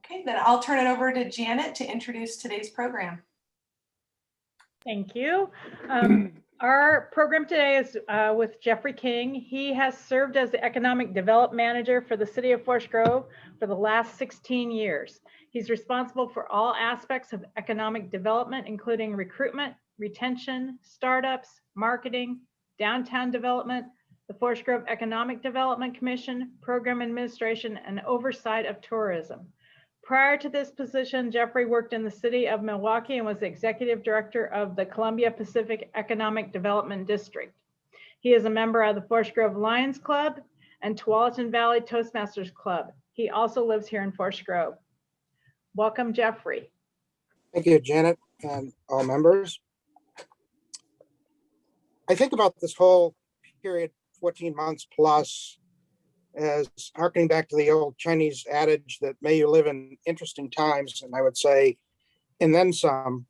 Okay, then I'll turn it over to Janet to introduce today's program. Thank you. Our program today is with Jeffrey King. He has served as the Economic Development Manager for the City of Forest Grove for the last 16 years. He's responsible for all aspects of economic development, including recruitment, retention, startups, marketing, downtown development, the Forest Grove Economic Development Commission, program administration, and oversight of tourism. Prior to this position, Jeffrey worked in the city of Milwaukee and was the executive director of the Columbia Pacific Economic Development District. He is a member of the Forest Grove Lions Club and Tualatin Valley Toastmasters Club. He also lives here in Forest Grove. Welcome, Jeffrey. Thank you, Janet, and all members. I think about this whole period, 14 months plus, as harkening back to the old Chinese adage that may you live in interesting times, and I would say, and then some.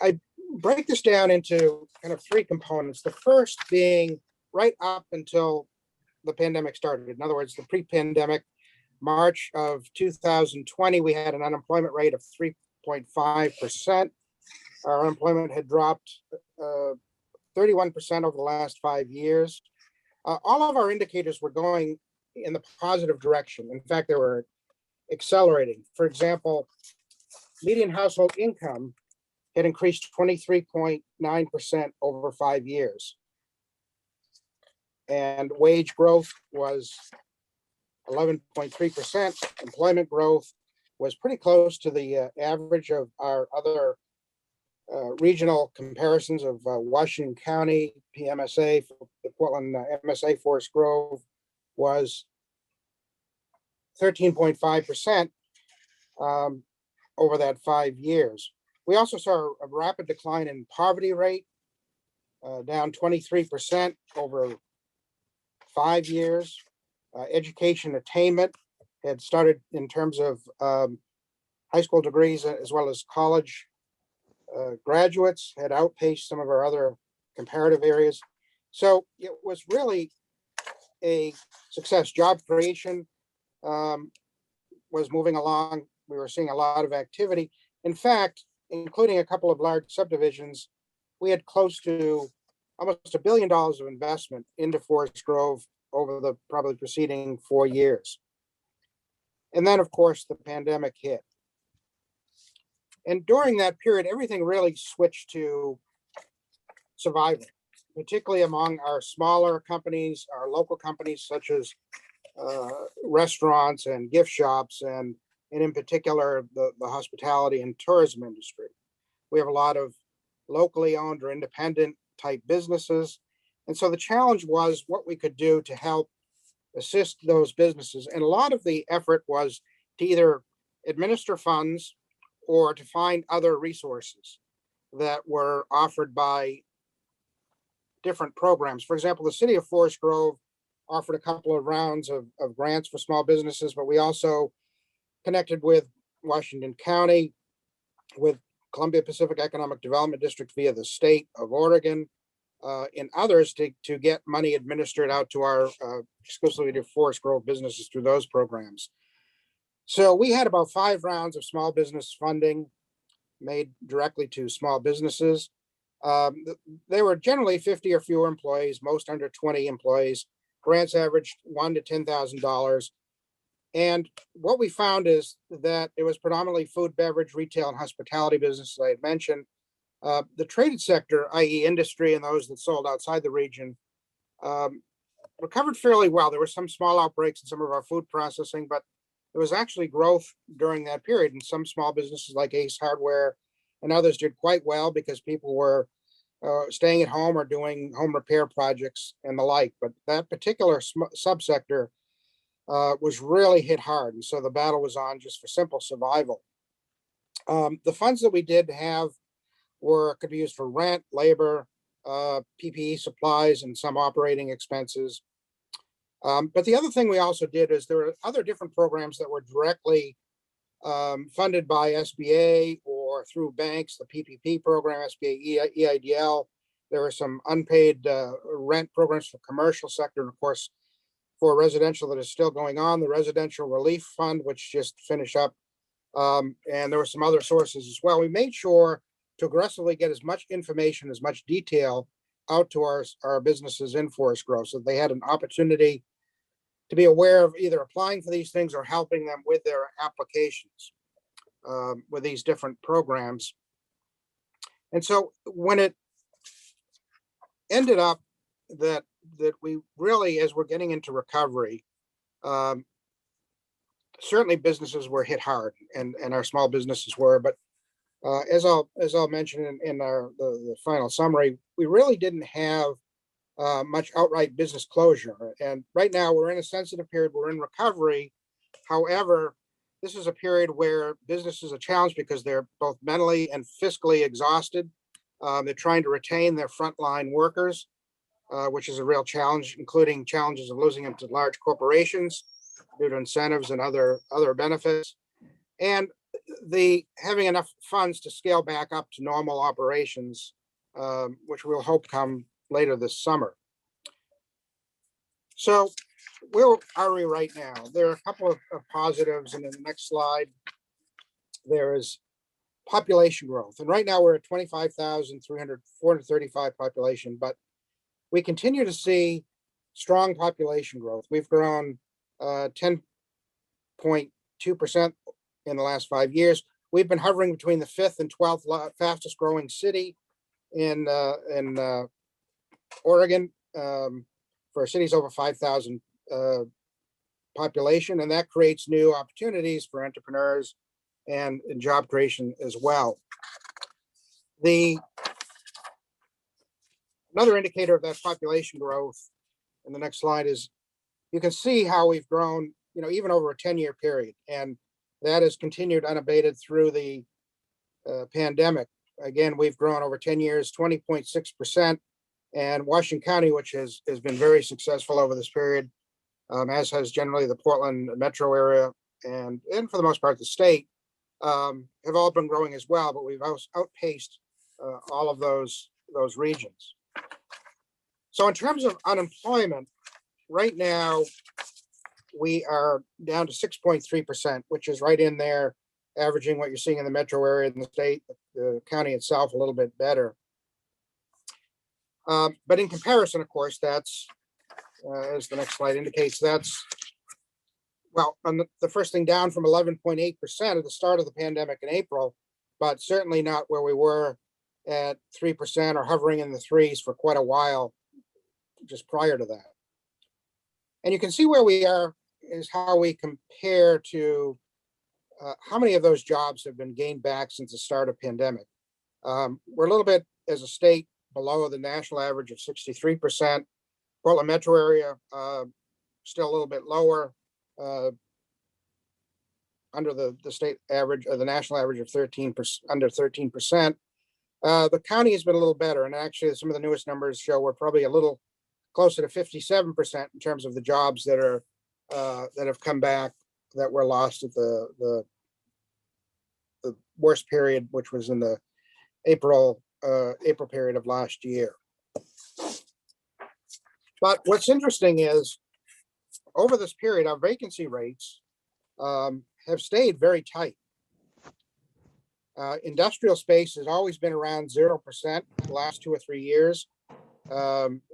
I break this down into kind of three components. The first being right up until the pandemic started. In other words, the pre-pandemic, March of 2020, we had an unemployment rate of 3.5%. Our unemployment had dropped 31% over the last 5 years. All of our indicators were going in the positive direction. In fact, they were accelerating. For example, median household income had increased 23.9% over 5 years. And wage growth was 11.3%. Employment growth was pretty close to the average of our other regional comparisons of Washington County, PMSA, the Portland MSA Forest Grove was 13.5% over that 5 years. We also saw a rapid decline in poverty rate, down 23% over 5 years. Education attainment had started in terms of high school degrees as well as college graduates had outpaced some of our other comparative areas. So it was really a success. Job creation was moving along. We were seeing a lot of activity. In fact, including a couple of large subdivisions, we had close to almost $1 billion of investment into Forest Grove over the probably preceding 4 years. And then, of course, the pandemic hit. And during that period, everything really switched to survival, particularly among our smaller companies, our local companies, such as restaurants and gift shops, and in particular, the hospitality and tourism industry. We have a lot of locally owned or independent type businesses. And so the challenge was what we could do to help assist those businesses. And a lot of the effort was to either administer funds or to find other resources that were offered by different programs. For example, the city of Forest Grove offered a couple of rounds of grants for small businesses, but we also connected with Washington County, with Columbia Pacific Economic Development District via the state of Oregon, and others to get money administered out to our exclusively to Forest Grove businesses through those programs. So we had about 5 rounds of small business funding made directly to small businesses. They were generally 50 or fewer employees, most under 20 employees. Grants averaged $1,000 to $10,000. And what we found is that it was predominantly food, beverage, retail, and hospitality businesses I had mentioned. The traded sector, i.e. industry and those that sold outside the region, recovered fairly well. There were some small outbreaks in some of our food processing, but there was actually growth during that period. And some small businesses like Ace Hardware and others did quite well because people were staying at home or doing home repair projects and the like. But that particular subsector was really hit hard. And so the battle was on just for simple survival. The funds that we did have could be used for rent, labor, PPE supplies, and some operating expenses. But the other thing we also did is there were other different programs that were directly funded by SBA or through banks, the PPP program, SBA, EIDL. There were some unpaid rent programs for commercial sector, and of course, for residential that is still going on, the Residential Relief Fund, which just finished up. And there were some other sources as well. We made sure to aggressively get as much information, as much detail out to our businesses in Forest Grove, so they had an opportunity to be aware of either applying for these things or helping them with their applications with these different programs. And so when it ended up that we really, as we're getting into recovery, certainly businesses were hit hard, and our small businesses were. But as I'll mention in the final summary, we really didn't have much outright business closure. And right now we're in a sensitive period. We're in recovery. However, this is a period where businesses are challenged because they're both mentally and fiscally exhausted. They're trying to retain their frontline workers, which is a real challenge, including challenges of losing them to large corporations due to incentives and other benefits, and the having enough funds to scale back up to normal operations, which we'll hope come later this summer. So where are we right now? There are a couple of positives, and in the next slide, there is population growth. And right now we're at 435 population, but we continue to see strong population growth. We've grown 10.2% in the last 5 years. We've been hovering between the 5th and 12th fastest growing city in Oregon for cities over 5,000 population, and that creates new opportunities for entrepreneurs and job creation as well. Another indicator of that population growth in the next slide is you can see how we've grown, even over a 10-year period, and that has continued unabated through the pandemic. Again, we've grown over 10 years, 20.6%, and Washington County, which has been very successful over this period, as has generally the Portland metro area, and for the most part the state, have all been growing as well, but we've outpaced all of those regions. So in terms of unemployment, right now we are down to 6.3%, which is right in there, averaging what you're seeing in the metro area in the state, the county itself a little bit better. But in comparison, of course, that's, as the next slide indicates, that's, well, on the first thing down from 11.8% at the start of the pandemic in April, but certainly not where we were at 3% or hovering in the threes for quite a while just prior to that. And you can see where we are is how we compare to how many of those jobs have been gained back since the start of pandemic. We're a little bit, as a state, below the national average of 63%. Portland metro area, still a little bit lower, under the state average or the national average of 13%, under 13%. The county has been a little better, and actually some of the newest numbers show we're probably a little closer to 57% in terms of the jobs that are that have come back that were lost at the worst period, which was in the April period of last year. But what's interesting is over this period, our vacancy rates have stayed very tight. Industrial space has always been around 0% the last 2 or 3 years.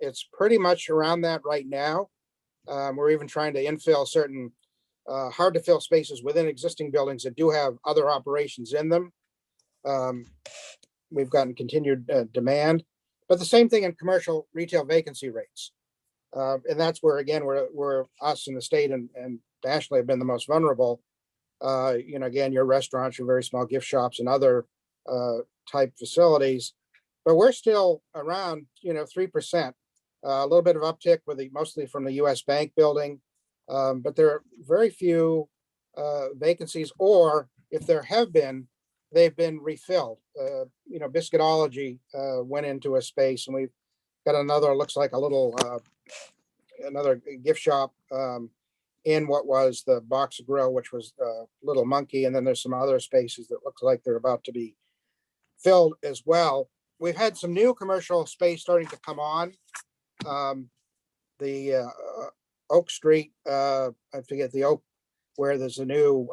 It's pretty much around that right now. We're even trying to infill certain hard to fill spaces within existing buildings that do have other operations in them. We've gotten continued demand, but the same thing in commercial retail vacancy rates. And that's where, again, we're us in the state and nationally have been the most vulnerable. Again, your restaurants, your very small gift shops and other type facilities, but we're still around, 3%, a little bit of uptick with mostly from the US Bank building. But there are very few vacancies, or if there have been, they've been refilled. Biscuitology went into a space, and we've got another, looks like a little, another gift shop in what was the Box Grill, which was Little Monkey. And then there's some other spaces that looks like they're about to be filled as well. We've had some new commercial space starting to come on. The Oak Street, I forget the Oak, where there's a new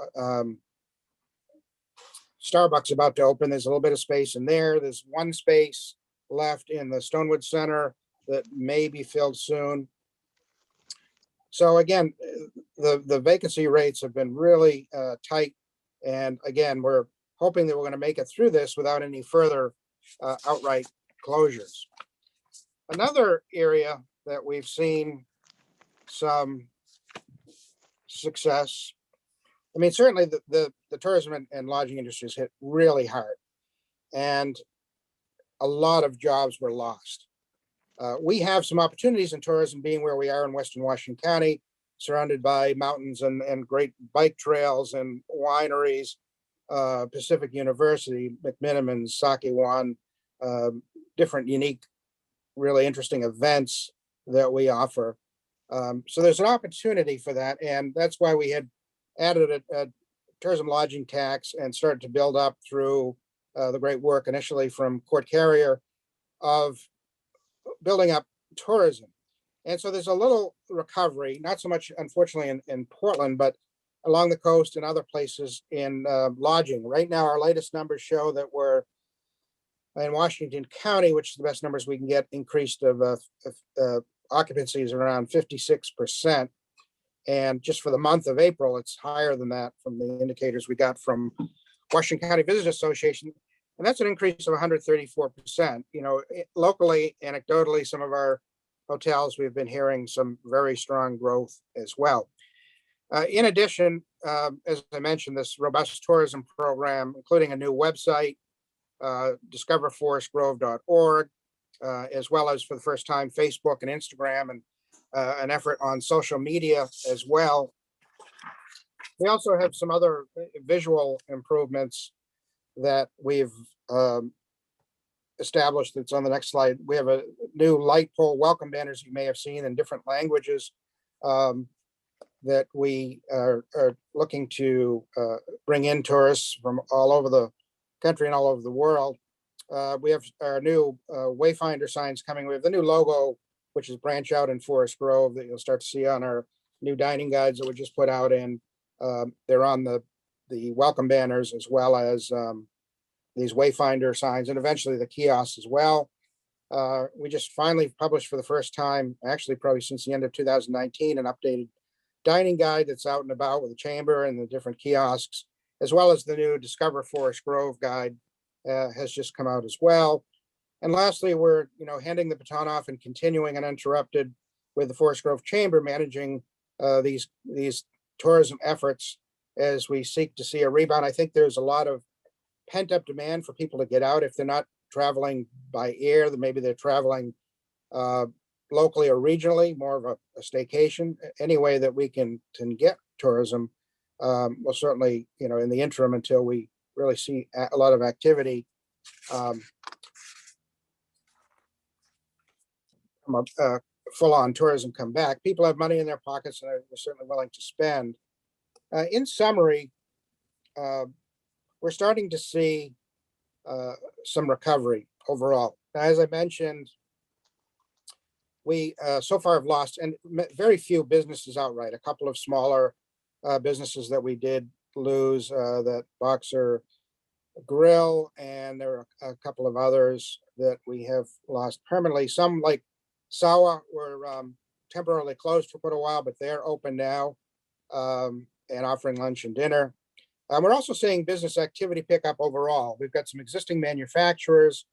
Starbucks about to open. There's a little bit of space in there. There's one space left in the Stonewood Center that may be filled soon. So again, the vacancy rates have been really tight. And again, we're hoping that we're going to make it through this without any further outright closures. Another area that we've seen some success, I mean, certainly the tourism and lodging industries hit really hard, and a lot of jobs were lost. We have some opportunities in tourism, being where we are in Western Washington County, surrounded by mountains and great bike trails and wineries, Pacific University, McMinimans, Sakewan, different unique, really interesting events that we offer. So there's an opportunity for that. And that's why we had added a tourism lodging tax and started to build up through the great work initially from Court Carrier of building up tourism. And so there's a little recovery, not so much, unfortunately, in Portland, but along the coast and other places in lodging. Right now, our latest numbers show that we're in Washington County, which is the best numbers we can get, increased of occupancies around 56%. And just for the month of April, it's higher than that from the indicators we got from Washington County Visitors Association. And that's an increase of 134%. You know, locally, anecdotally, some of our hotels, we've been hearing some very strong growth as well. In addition, as I mentioned, this robust tourism program, including a new website, discoverforestgrove.org, as well as for the first time, Facebook and Instagram, and an effort on social media as well. We also have some other visual improvements that we've established. That's on the next slide. We have a new light pole welcome banners you may have seen in different languages that we are looking to bring in tourists from all over the country and all over the world. We have our new Wayfinder signs coming. We have the new logo, which is Branch Out in Forest Grove, that you'll start to see on our new dining guides that we just put out in. They're on the welcome banners, as well as these Wayfinder signs, and eventually the kiosks as well. We just finally published for the first time, actually probably since the end of 2019, an updated dining guide that's out and about with the chamber and the different kiosks, as well as the new Discover Forest Grove guide has just come out as well. And lastly, we're handing the baton off and continuing uninterrupted with the Forest Grove Chamber, managing these tourism efforts as we seek to see a rebound. I think there's a lot of pent-up demand for people to get out. If they're not traveling by air, then maybe they're traveling locally or regionally, more of a staycation. Any way that we can get tourism, will certainly, in the interim, until we really see a lot of activity, full-on tourism come back. People have money in their pockets and are certainly willing to spend. In summary, we're starting to see some recovery overall. Now, as I mentioned, we so far have lost and very few businesses outright. A couple of smaller businesses that we did lose, that Boxer Grill, and there are a couple of others that we have lost permanently. Some, like Sawa, were temporarily closed for quite a while, but they're open now and offering lunch and dinner. We're also seeing business activity pick up overall. We've got some existing manufacturers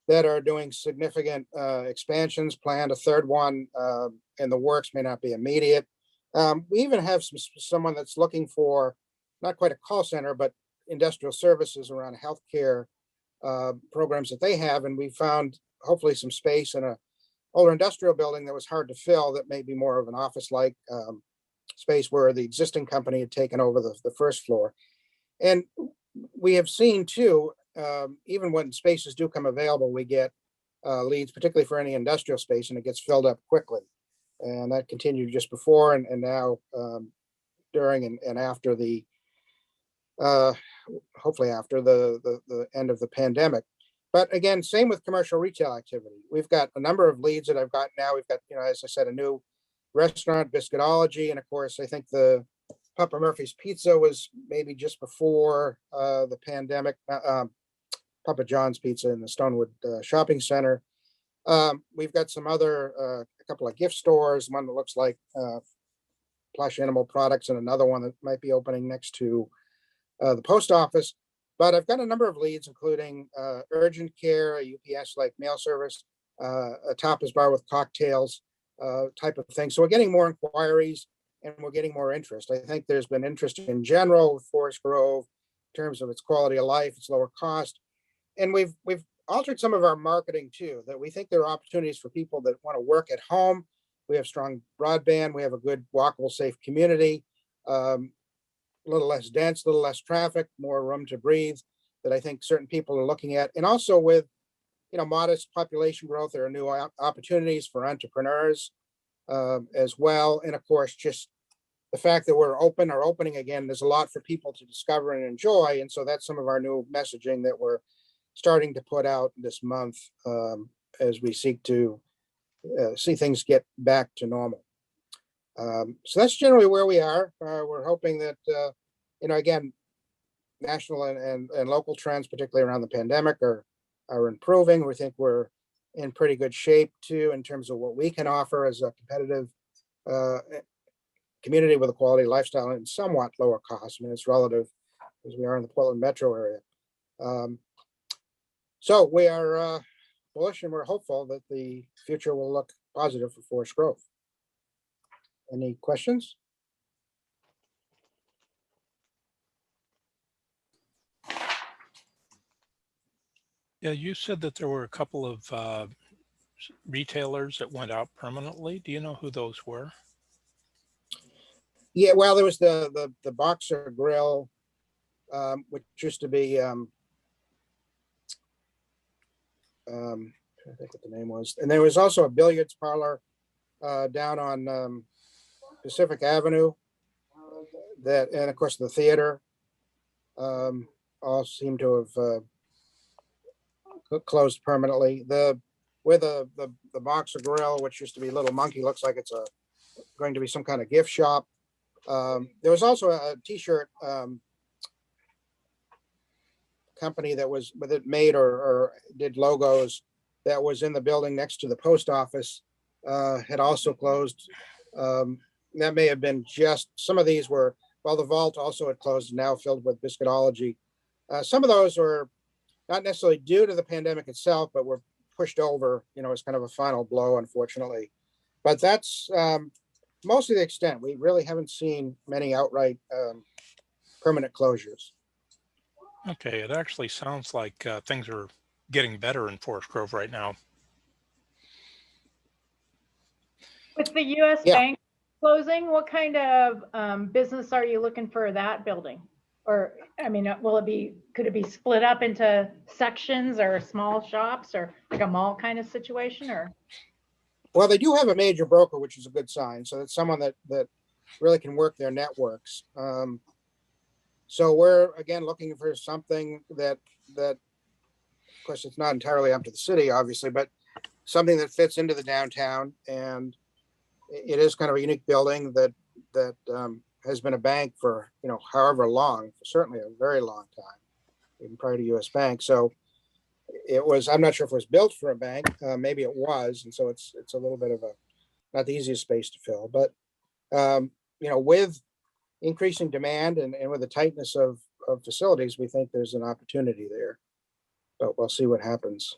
that are doing significant expansions, planned a third one in the works, may not be immediate. We even have someone that's looking for not quite a call center, but industrial services around healthcare programs that they have. And we found hopefully some space in a older industrial building that was hard to fill, that may be more of an office-like space where the existing company had taken over the first floor. And we have seen too, even when spaces do come available, we get leads, particularly for any industrial space, and it gets filled up quickly. And that continued just before and now during and after the, hopefully after the end of the pandemic. But again, same with commercial retail activity. We've got a number of leads that I've got now. We've got, as I said, a new restaurant, Biscuitology, and of course, I think the Papa Murphy's Pizza was maybe just before the pandemic. Papa John's Pizza in the Stonewood Shopping Center. We've got some other, a couple of gift stores, one that looks like plush animal products, and another one that might be opening next to the post office. But I've got a number of leads, including urgent care, a UPS-like mail service, a tapas bar with cocktails type of thing. So we're getting more inquiries and we're getting more interest. I think there's been interest in general with Forest Grove in terms of its quality of life, its lower cost. And we've altered some of our marketing too, that we think there are opportunities for people that want to work at home. We have strong broadband. We have a good walkable, safe community, a little less dense, a little less traffic, more room to breathe, that I think certain people are looking at. And also with, modest population growth, there are new opportunities for entrepreneurs as well. And of course, just the fact that we're opening again, there's a lot for people to discover and enjoy. And so that's some of our new messaging that we're starting to put out this month as we seek to see things get back to normal. So that's generally where we are. We're hoping that, again, national and local trends, particularly around the pandemic, are improving. We think we're in pretty good shape too, in terms of what we can offer as a competitive community with a quality lifestyle and somewhat lower cost. I mean, it's relative as we are in the Portland metro area. So we are bullish and we're hopeful that the future will look positive for Forest Grove. Any questions? Yeah, you said that there were a couple of retailers that went out permanently. Do you know who those were? Yeah, well, there was the Boxer Grill, which used to be I think what the name was, and there was also a billiards parlor down on Pacific Avenue. That, and of course the theater, all seem to have closed permanently. The Boxer Grill, which used to be Little Monkey, looks like it's going to be some kind of gift shop. There was also a t-shirt company that made or did logos that was in the building next to the post office, had also closed. That may have been just, some of these were, well, the vault also had closed, now filled with Biscuitology. Some of those were not necessarily due to the pandemic itself, but were pushed over, as kind of a final blow, unfortunately. But that's mostly the extent. We really haven't seen many outright permanent closures. Okay, it actually sounds like things are getting better in Forest Grove right now. With the US Bank closing, what kind of business are you looking for that building? Or, I mean, could it be split up into sections or small shops or like a mall kind of situation, or? Well, they do have a major broker, which is a good sign. So it's someone that really can work their networks. So we're, again, looking for something that, of course, it's not entirely up to the city, obviously, but something that fits into the downtown. And it is kind of a unique building that has been a bank for, however long, certainly a very long time, even prior to US Bank. So it was, I'm not sure if it was built for a bank, maybe it was. And so it's a little bit of not the easiest space to fill, but, with increasing demand and with the tightness of facilities, we think there's an opportunity there, but we'll see what happens.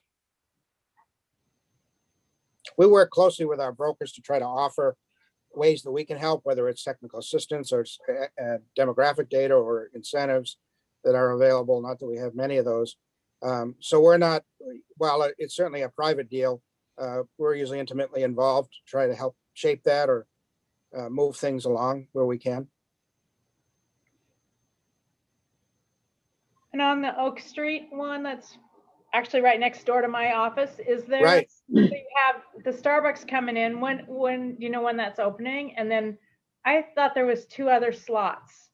We work closely with our brokers to try to offer ways that we can help, whether it's technical assistance or demographic data or incentives that are available. Not that we have many of those. So we're not, while it's certainly a private deal, we're usually intimately involved to try to help shape that or move things along where we can. And on the Oak Street one, that's actually right next door to my office, is there? Right. So you have the Starbucks coming in. When you know when that's opening? And then I thought there was 2 other slots.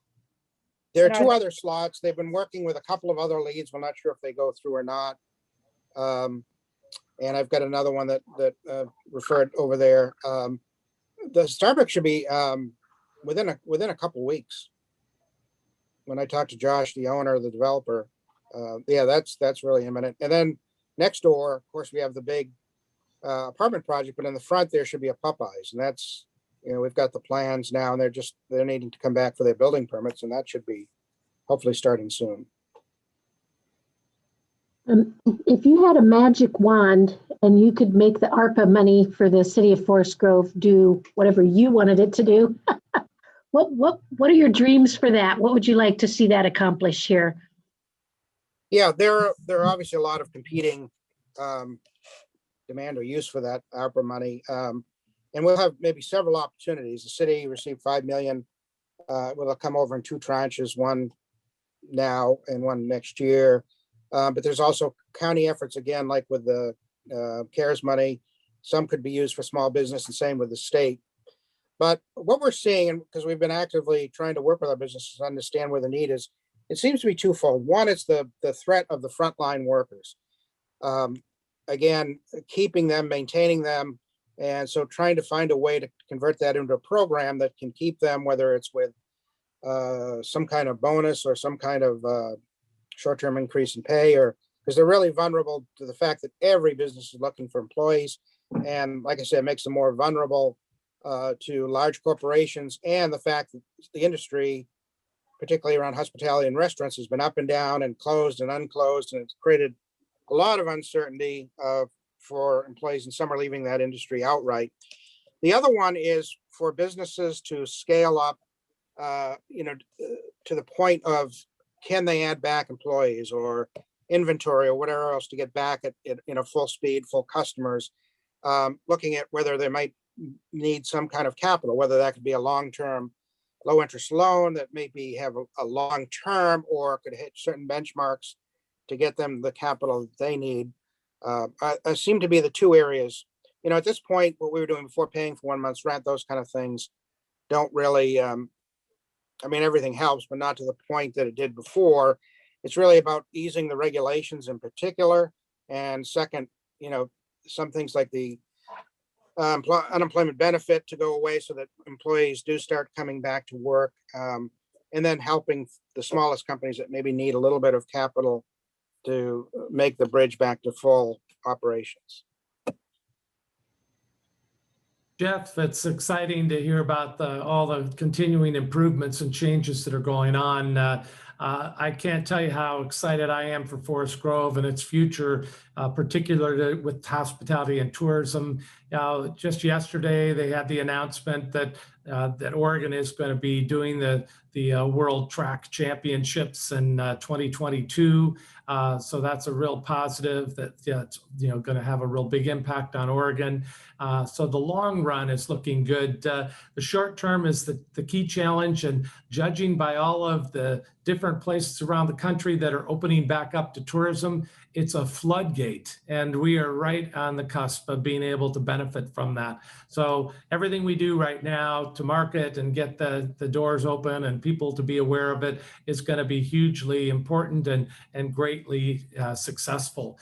There are 2 other slots. They've been working with a couple of other leads. We're not sure if they go through or not. And I've got another one that referred over there. the Starbucks should be within a couple weeks. When I talked to Josh, the owner, the developer, yeah, that's really imminent. And then next door, of course, we have the big apartment project, but in the front there should be a Popeyes, and that's, you know, we've got the plans now, and they're needing to come back for their building permits, and that should be hopefully starting soon. If you had a magic wand and you could make the ARPA money for the city of Forest Grove do whatever you wanted it to do, what are your dreams for that? What would you like to see that accomplish here? Yeah, there are obviously a lot of competing demand or use for that ARPA money, and we'll have maybe several opportunities. The city received 5 million. Will come over in 2 tranches, one now and one next year. But there's also county efforts, again, like with the CARES money. Some could be used for small business, and same with the state. But what we're seeing, and because we've been actively trying to work with our businesses to understand where the need is, it seems to be twofold. One, it's the threat of the frontline workers. Again, keeping them, maintaining them, and so trying to find a way to convert that into a program that can keep them, whether it's with some kind of bonus or some kind of short-term increase in pay, or because they're really vulnerable to the fact that every business is looking for employees. And like I said, it makes them more vulnerable to large corporations, and the fact that the industry, particularly around hospitality and restaurants, has been up and down and closed and unclosed, and it's created a lot of uncertainty for employees, and some are leaving that industry outright. The other one is for businesses to scale up, to the point of, can they add back employees or inventory or whatever else to get back at full speed, full customers, looking at whether they might need some kind of capital, whether that could be a long-term low interest loan that maybe have a long term, or could hit certain benchmarks to get them the capital that they need. I seem to be the 2 areas. At this point, what we were doing before, paying for 1 month's rent, those kind of things don't really, everything helps, but not to the point that it did before. It's really about easing the regulations in particular. And second, some things like the unemployment benefit to go away so that employees do start coming back to work. And then helping the smallest companies that maybe need a little bit of capital to make the bridge back to full operations. Jeff, it's exciting to hear about all the continuing improvements and changes that are going on. I can't tell you how excited I am for Forest Grove and its future, particularly with hospitality and tourism. Just yesterday, they had the announcement that Oregon is going to be doing the World Track Championships in 2022. So that's a real positive that it's going to have a real big impact on Oregon. So the long run is looking good. The short term is the key challenge, and judging by all of the different places around the country that are opening back up to tourism, it's a floodgate, and we are right on the cusp of being able to benefit from that. So everything we do right now to market and get the doors open and people to be aware of it is going to be hugely important and greatly successful.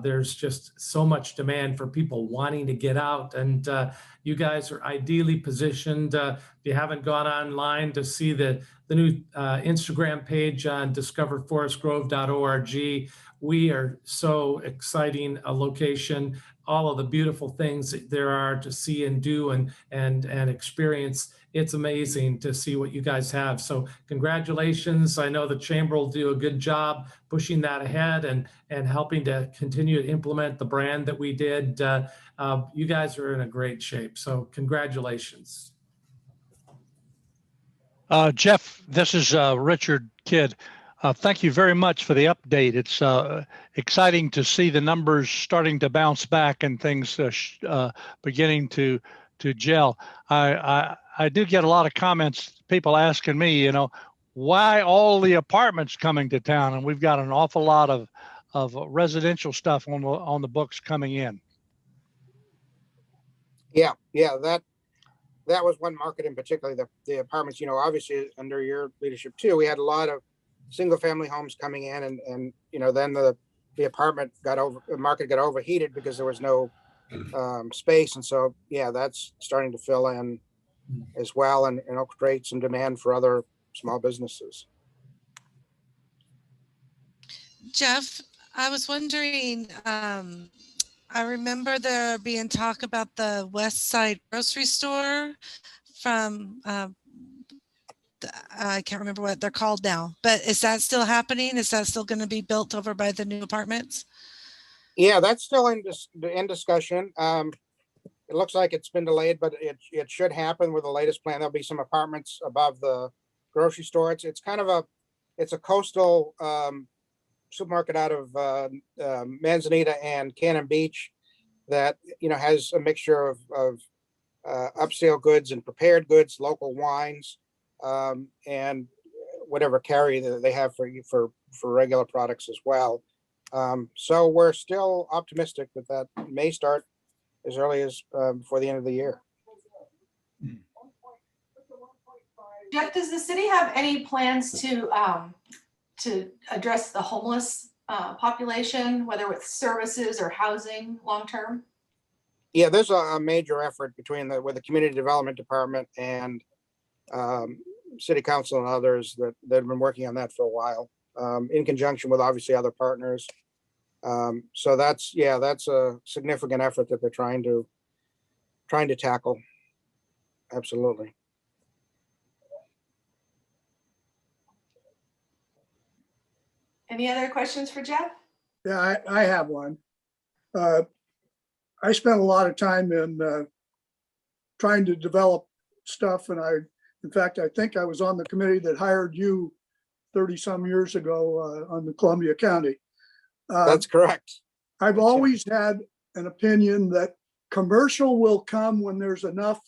There's just so much demand for people wanting to get out, and you guys are ideally positioned. If you haven't gone online to see the new Instagram page on discoverforestgrove.org, we are so exciting a location. All of the beautiful things that there are to see and do and experience. It's amazing to see what you guys have. So congratulations. I know the Chamber will do a good job pushing that ahead and helping to continue to implement the brand that we did. You guys are in a great shape. So congratulations. Jeff, this is Richard Kidd. Thank you very much for the update. It's exciting to see the numbers starting to bounce back and things beginning to gel. I do get a lot of comments, people asking me, why all the apartments coming to town, and we've got an awful lot of residential stuff on the books coming in. Yeah, that was one market in particular, the apartments. Obviously under your leadership too, we had a lot of single family homes coming in, and then the market got overheated because there was no space. And so, yeah, that's starting to fill in as well, and it'll create some demand for other small businesses. Jeff, I was wondering, I remember there being talk about the West Side grocery store from, I can't remember what they're called now, but is that still happening? Is that still going to be built over by the new apartments? Yeah, that's still in discussion. It looks like it's been delayed, but it should happen with the latest plan. There'll be some apartments above the grocery store. It's kind of it's a coastal supermarket out of Manzanita and Cannon Beach that, has a mixture of upscale goods and prepared goods, local wines, and whatever carry that they have for regular products as well. So we're still optimistic that may start as early as before the end of the year. Jeff, does the city have any plans to address the homeless population, whether with services or housing long term? Yeah, there's a major effort with the community development department and city council and others that have been working on that for a while, in conjunction with obviously other partners. So that's a significant effort that they're trying to tackle. Absolutely. Any other questions for Jeff? Yeah, I have one. I spent a lot of time in trying to develop stuff, and in fact, I think I was on the committee that hired you 30 some years ago on the Columbia County. That's correct. I've always had an opinion that commercial will come when there's enough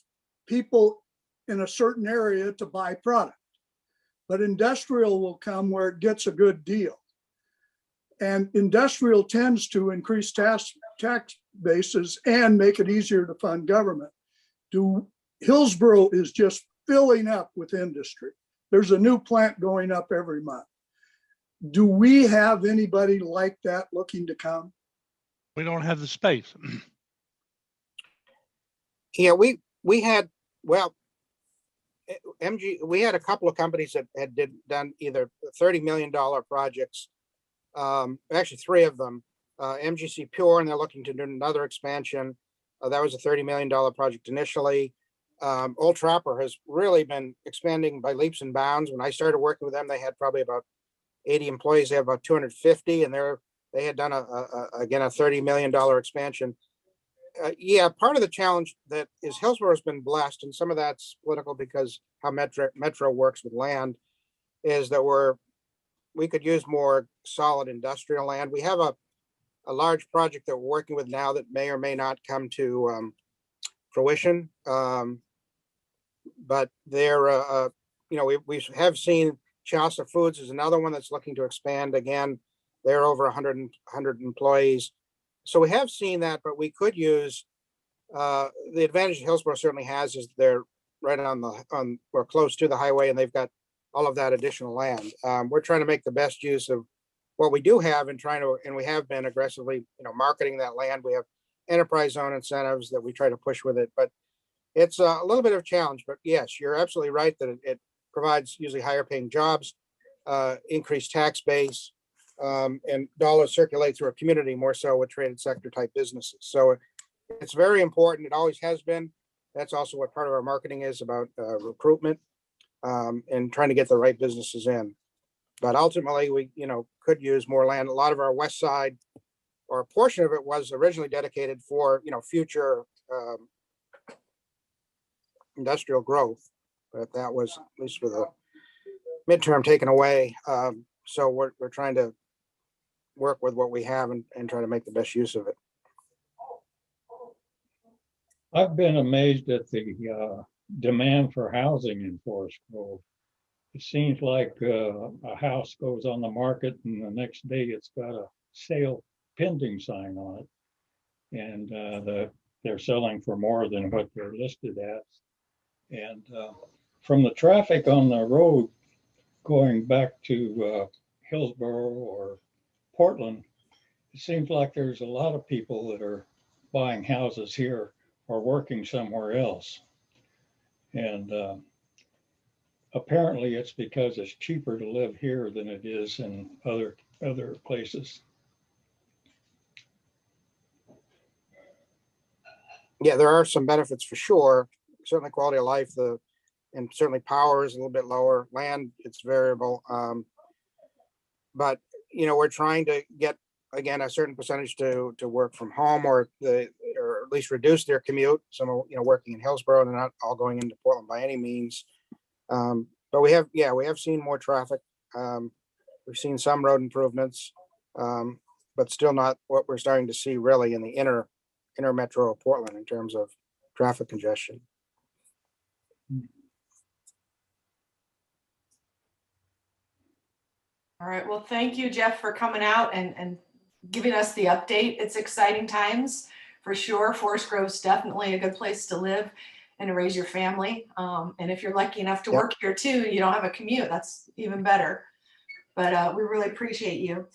people in a certain area to buy product, but industrial will come where it gets a good deal. And industrial tends to increase tax bases and make it easier to fund government. Hillsborough is just filling up with industry. There's a new plant going up every month. Do we have anybody like that looking to come? We don't have the space. Yeah, we had, well, we had a couple of companies that had done either $30 million projects. Actually, three of them. MGC Pure, and they're looking to do another expansion. That was a $30 million project initially. Old Trapper has really been expanding by leaps and bounds. When I started working with them, they had probably about 80 employees. They have about 250, and they had done again a $30 million expansion. Yeah, part of the challenge that is Hillsborough has been blessed, and some of that's political because how Metro works with land, is that we could use more solid industrial land. We have a large project that we're working with now that may or may not come to fruition. But they're, we have seen Chaucer Foods is another one that's looking to expand again. They're over 100 employees. So we have seen that, but we could use the advantage Hillsborough certainly has is they're right or close to the highway, and they've got all of that additional land. We're trying to make the best use of what we do have and we have been aggressively, marketing that land. We have enterprise zone incentives that we try to push with it, but it's a little bit of a challenge. But yes, you're absolutely right that it provides usually higher paying jobs, increased tax base, and dollars circulate through a community more so with traded sector type businesses. So it's very important. It always has been. That's also what part of our marketing is about, recruitment, and trying to get the right businesses in. But ultimately, we could use more land. A lot of our west side, or a portion of it, was originally dedicated for future industrial growth, but that was, at least for the midterm, taken away. So we're trying to work with what we have and try to make the best use of it. I've been amazed at the demand for housing in Forest Grove. It seems like a house goes on the market and the next day it's got a sale pending sign on it. And they're selling for more than what they're listed at. And from the traffic on the road going back to Hillsborough or Portland, it seems like there's a lot of people that are buying houses here or working somewhere else. And apparently it's because it's cheaper to live here than it is in other places. Yeah, there are some benefits for sure. Certainly quality of life, and certainly power is a little bit lower. Land, it's variable. But we're trying to get, again, a certain percentage to work from home, or at least reduce their commute. Some are, working in Hillsborough, they're not all going into Portland by any means. But we have seen more traffic. We've seen some road improvements, but still not what we're starting to see really in the inner metro of Portland in terms of traffic congestion. All right, well, thank you, Jeff, for coming out and giving us the update. It's exciting times for sure. Forest Grove's definitely a good place to live and to raise your family. And if you're lucky enough to work here too, you don't have a commute, that's even better. But we really appreciate you.